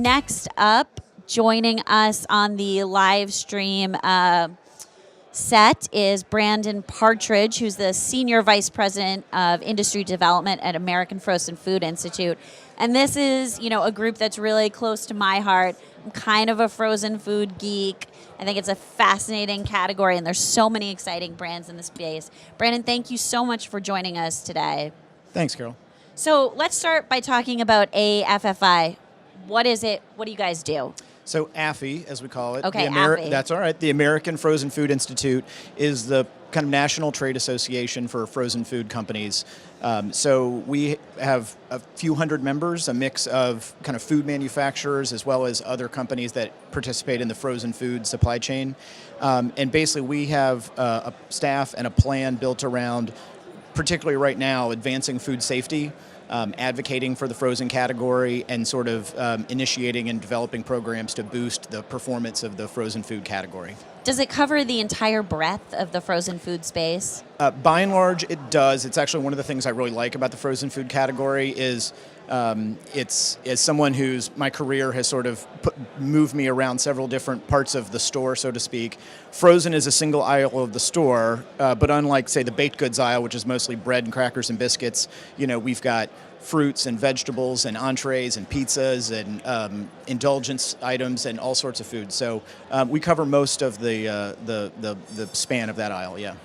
next up, joining us on the live stream set is Brandon Partridge, who's the Senior Vice President of Industry Development at American Frozen Food Institute. And this is, a group that's really close to my heart. I'm kind of a frozen food geek. I think it's a fascinating category, and there's so many exciting brands in the space. Brandon, thank you so much for joining us today. Thanks, Carol. So let's start by talking about AFFI. What is it? What do you guys do? So AFI, as we call it, okay, AFI. That's all right. The American Frozen Food Institute is the kind of national trade association for frozen food companies. So we have a few hundred members, a mix of kind of food manufacturers as well as other companies that participate in the frozen food supply chain. And basically we have a staff and a plan built around, particularly right now, advancing food safety, advocating for the frozen category, and sort of initiating and developing programs to boost the performance of the frozen food category. Does it cover the entire breadth of the frozen food space? By and large, it does. It's actually one of the things I really like about the frozen food category is it's as someone whose my career has sort of moved me around several different parts of the store, so to speak. Frozen is a single aisle of the store, but unlike, say, the baked goods aisle, which is mostly bread and crackers and biscuits, we've got fruits and vegetables and entrees and pizzas and indulgence items and all sorts of food. So we cover most of the span of that aisle, yeah.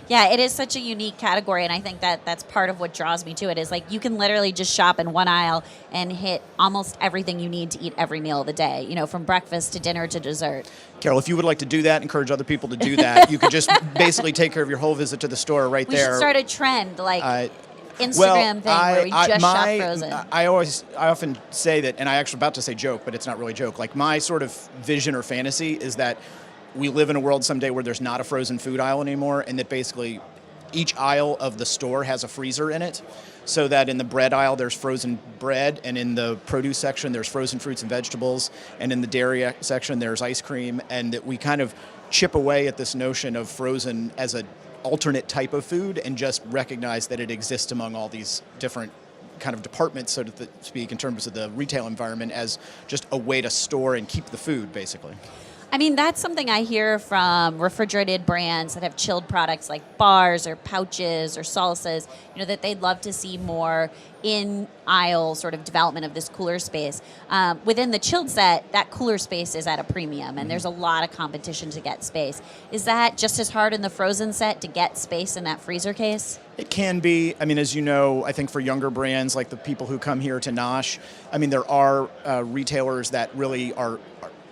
Yeah, it is such a unique category, and I think that's part of what draws me to it is like you can literally just shop in one aisle and hit almost everything you need to eat every meal of the day, from breakfast to dinner to dessert. Carol, if you would like to do that, encourage other people to do that, you could just basically take care of your whole visit to the store right there. We should start a trend, like Instagram thing where we just shop frozen. I often say that, and I actually about to say joke, but it's not really a joke. Like my sort of vision or fantasy is that we live in a world someday where there's not a frozen food aisle anymore, and that basically each aisle of the store has a freezer in it, so that in the bread aisle there's frozen bread, and in the produce section there's frozen fruits and vegetables, and in the dairy section there's ice cream, and that we kind of chip away at this notion of frozen as an alternate type of food and just recognize that it exists among all these different kind of departments, so to speak, in terms of the retail environment as just a way to store and keep the food, basically. I mean, that's something I hear from refrigerated brands that have chilled products like bars or pouches or salsas, that they'd love to see more in-aisle sort of development of this cooler space. Within the chilled set, that cooler space is at a premium, and there's a lot of competition to get space. Is that just as hard in the frozen set to get space in that freezer case? It can be. I mean, as you know, I think for younger brands like the people who come here to NOSH, I mean, there are retailers that really are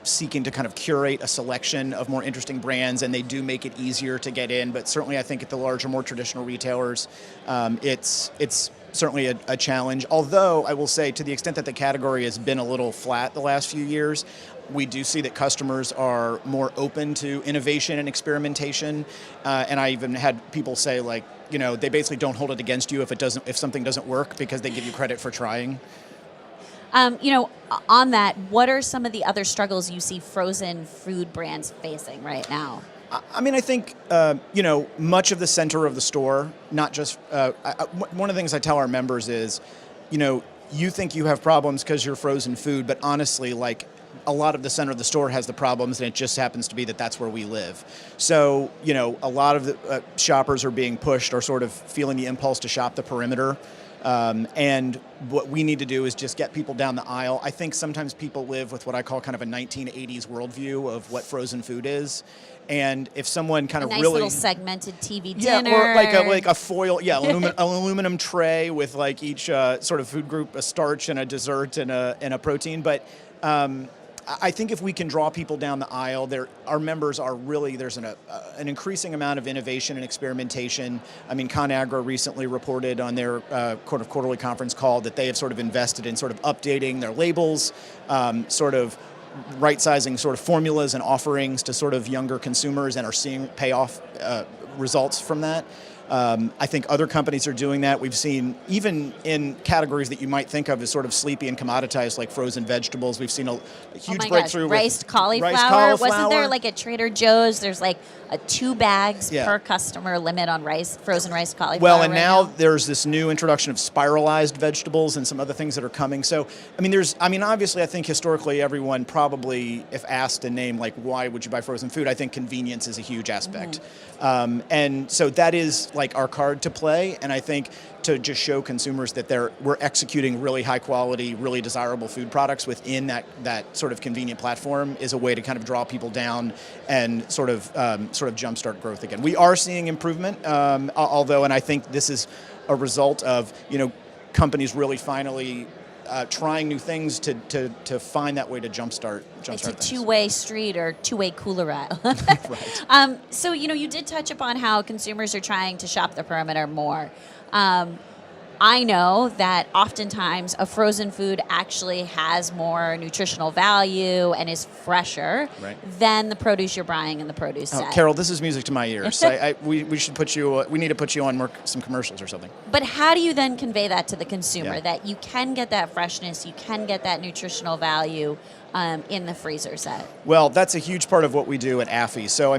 seeking to kind of curate a selection of more interesting brands, and they do make it easier to get in. But certainly I think at the larger, more traditional retailers, it's certainly a challenge. Although I will say, to the extent that the category has been a little flat the last few years, we do see that customers are more open to innovation and experimentation. And I even had people say, like, they basically don't hold it against you if something doesn't work, because they give you credit for trying. On that, what are some of the other struggles you see frozen food brands facing right now? I mean, I think, much of the center of the store, not just, one of the things I tell our members is, you think you have problems because you're frozen food, but honestly, like, a lot of the center of the store has the problems, and it just happens to be that that's where we live. So, a lot of the shoppers are being pushed or sort of feeling the impulse to shop the perimeter. And what we need to do is just get people down the aisle. I think sometimes people live with what I call kind of a 1980s worldview of what frozen food is. And if someone kind of nice really little segmented TV dinner, or like a foil, aluminum tray with like each sort of food group, a starch and a dessert and a protein. But I think if we can draw people down the aisle, our members are really, there's an increasing amount of innovation and experimentation. I mean, ConAgra recently reported on their quarterly conference call that they have sort of invested in sort of updating their labels, sort of right-sizing sort of formulas and offerings to sort of younger consumers, and are seeing payoff results from that. I think other companies are doing that. We've seen, even in categories that you might think of as sort of sleepy and commoditized, like frozen vegetables, we've seen a huge breakthrough with riced cauliflower. Riced cauliflower. Wasn't there like at Trader Joe's, there's like a 2 bags Yeah. per customer limit on frozen riced cauliflower? Well, and right now there's this new introduction of spiralized vegetables and some other things that are coming. So, obviously, I think historically everyone probably, if asked to name, like, why would you buy frozen food, I think convenience is a huge aspect. And so that is like our card to play. And I think to just show consumers that we're executing really high quality, really desirable food products within that sort of convenient platform is a way to kind of draw people down and sort of jumpstart growth again. We are seeing improvement, although, and I think this is a result of, companies really finally trying new things to find that way to jumpstart It's a things. two-way street or two-way cooler aisle. Right. So, you did touch upon how consumers are trying to shop the perimeter more. I know that oftentimes a frozen food actually has more nutritional value and is fresher than the produce you're buying in the produce set. Carol, this is music to my ears. We should put you. We need to put you on some commercials or something. But how do you then convey that to the consumer, Yeah. that you can get that freshness, you can get that nutritional value in the freezer set? Well, that's a huge part of what we do at AFI. So,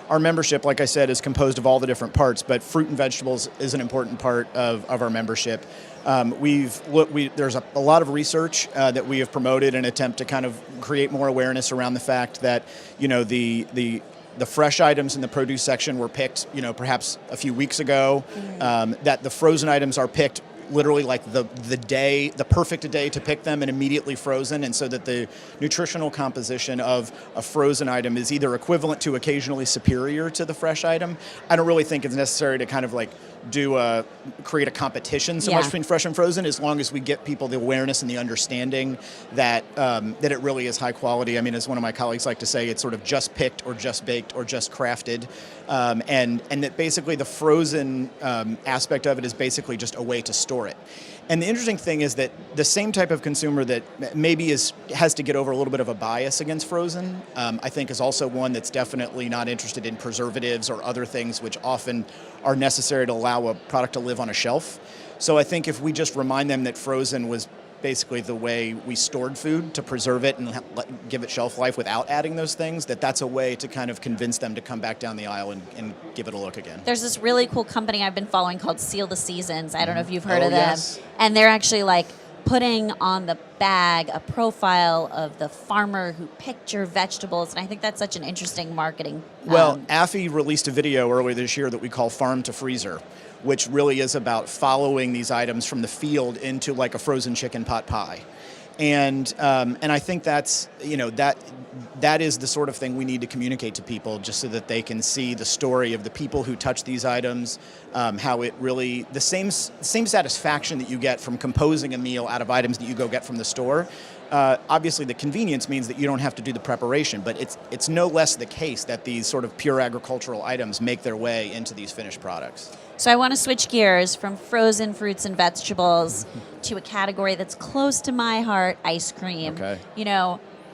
our membership, like I said, is composed of all the different parts, but fruit and vegetables is an important part of our membership. There's a lot of research that we have promoted in an attempt to kind of create more awareness around the fact that, the fresh items in the produce section were picked, perhaps a few weeks ago, that the frozen items are picked literally like the perfect day to pick them and immediately frozen, and so that the nutritional composition of a frozen item is either equivalent to occasionally superior to the fresh item. I don't really think it's necessary to kind of like create a competition so much between fresh and frozen, as long as we get people the awareness and the understanding that it really is high quality. As one of my colleagues like to say, it's sort of just picked or just baked or just crafted, and that basically the frozen aspect of it is basically just a way to store it. And the interesting thing is that the same type of consumer that maybe has to get over a little bit of a bias against frozen, I think is also one that's definitely not interested in preservatives or other things which often are necessary to allow a product to live on a shelf. So I think if we just remind them that frozen was basically the way we stored food to preserve it and give it shelf life without adding those things, that's a way to kind of convince them to come back down the aisle and give it a look again. There's this really cool company I've been following called Seal the Seasons. I don't know if you've heard of them. Yes. And they're actually like putting on the bag a profile of the farmer who picked your vegetables, and I think that's such an interesting marketing. Well, AFI released a video earlier this year that we call Farm to Freezer, which really is about following these items from the field into like a frozen chicken pot pie. And I think that's, that is the sort of thing we need to communicate to people, just so that they can see the story of the people who touch these items, how it really, the same satisfaction that you get from composing a meal out of items that you go get from the store. Obviously, the convenience means that you don't have to do the preparation, but it's no less the case that these sort of pure agricultural items make their way into these finished products. So I want to switch gears from frozen fruits and vegetables to a category that's close to my heart, ice cream. Okay.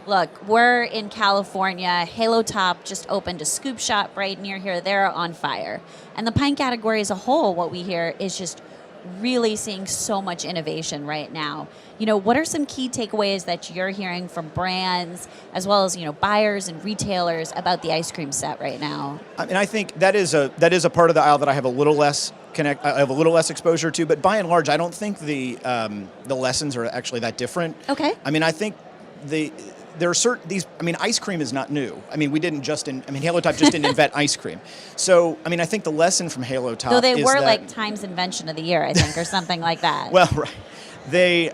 Look, we're in California. Halo Top just opened a scoop shop right near here. They're on fire. And the pint category as a whole, what we hear is just really seeing so much innovation right now. What are some key takeaways that you're hearing from brands as well as, buyers and retailers about the ice cream set right now? I think that is a part of the aisle that I have a little less exposure to, but by and large, I don't think the lessons are actually that different. Okay. I think there are ice cream is not new. Halo Top just didn't invent ice cream. So, I think the lesson from Halo Top Though they is were that, like Times Invention of the Year, I think, or something like that. Well, right. The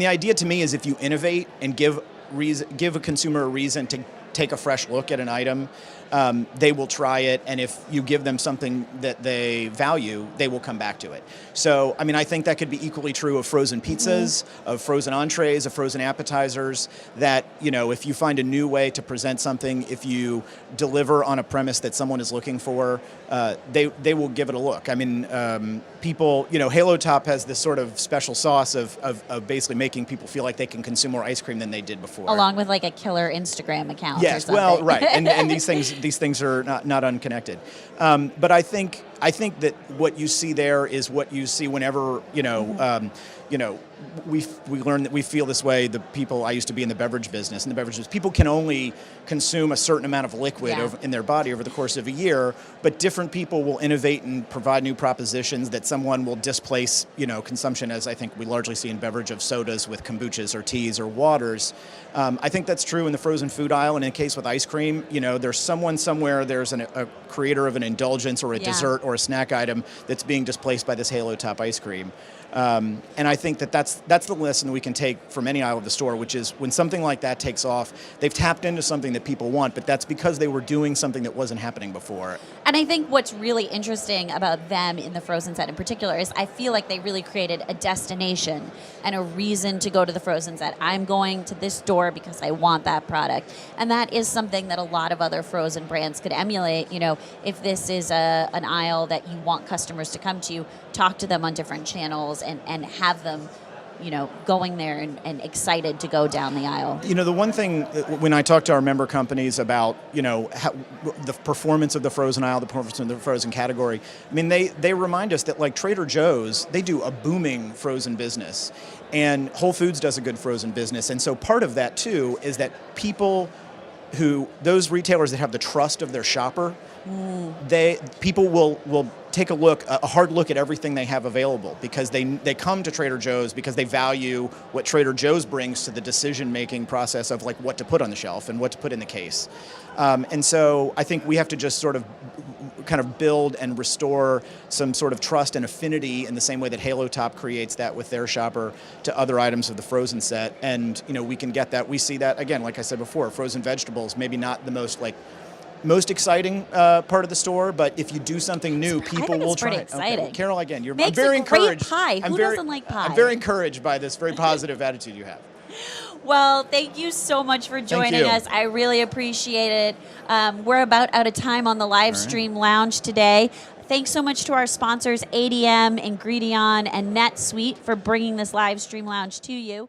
idea to me is if you innovate and give a consumer a reason to take a fresh look at an item, they will try it, and if you give them something that they value, they will come back to it. So, I think that could be equally true of frozen pizzas, of frozen entrees, of frozen appetizers, that, if you find a new way to present something, if you deliver on a premise that someone is looking for, they will give it a look. People, Halo Top has this sort of special sauce of basically making people feel like they can consume more ice cream than they did before. Along with like a killer Instagram account. Yes, or something. well, right, and these things these things are not unconnected. But I think that what you see there is what you see whenever we learn that we feel this way. The people I used to be in the beverage business. In the beverage business, people can only consume a certain amount of liquid in their body over the course of a year. But different people will innovate and provide new propositions that someone will displace, consumption, as I think we largely see in beverage, of sodas with kombuchas or teas or waters. I think that's true in the frozen food aisle, and in the case with ice cream, there's someone somewhere, there's a creator of an indulgence or a dessert or a snack item that's being displaced by this Halo Top ice cream. And I think that's the lesson we can take from any aisle of the store, which is when something like that takes off, they've tapped into something that people want, but that's because they were doing something that wasn't happening before. And I think what's really interesting about them in the frozen set in particular is I feel like they really created a destination and a reason to go to the frozen set. I'm going to this store because I want that product. And that is something that a lot of other frozen brands could emulate. If this is an aisle that you want customers to come to, talk to them on different channels and have them going there and excited to go down the aisle. The one thing when I talk to our member companies about, how, the performance of the frozen aisle, the performance of the frozen category, they remind us that like Trader Joe's, they do a booming frozen business, and Whole Foods does a good frozen business. And so part of that too is that those retailers that have the trust of their shopper, people will take a hard look at everything they have available, because they come to Trader Joe's because they value what Trader Joe's brings to the decision-making process of like what to put on the shelf and what to put in the case. And so I think we have to just sort of kind of build and restore some sort of trust and affinity in the same way that Halo Top creates that with their shopper to other items of the frozen set. And we can get that. We see that, again, like I said before, frozen vegetables, maybe not the most exciting part of the store, but if you do something new, people will try it. Exciting. Okay. Carol, again, I'm very encouraged. Pie. Who doesn't like pie? I'm very encouraged by this very positive attitude you have. Well, thank you so much for joining us. I really appreciate it. We're about out of time on the Livestream Lounge today. Thanks so much to our sponsors, ADM, Ingredion, and NetSuite for bringing this Livestream Lounge to you.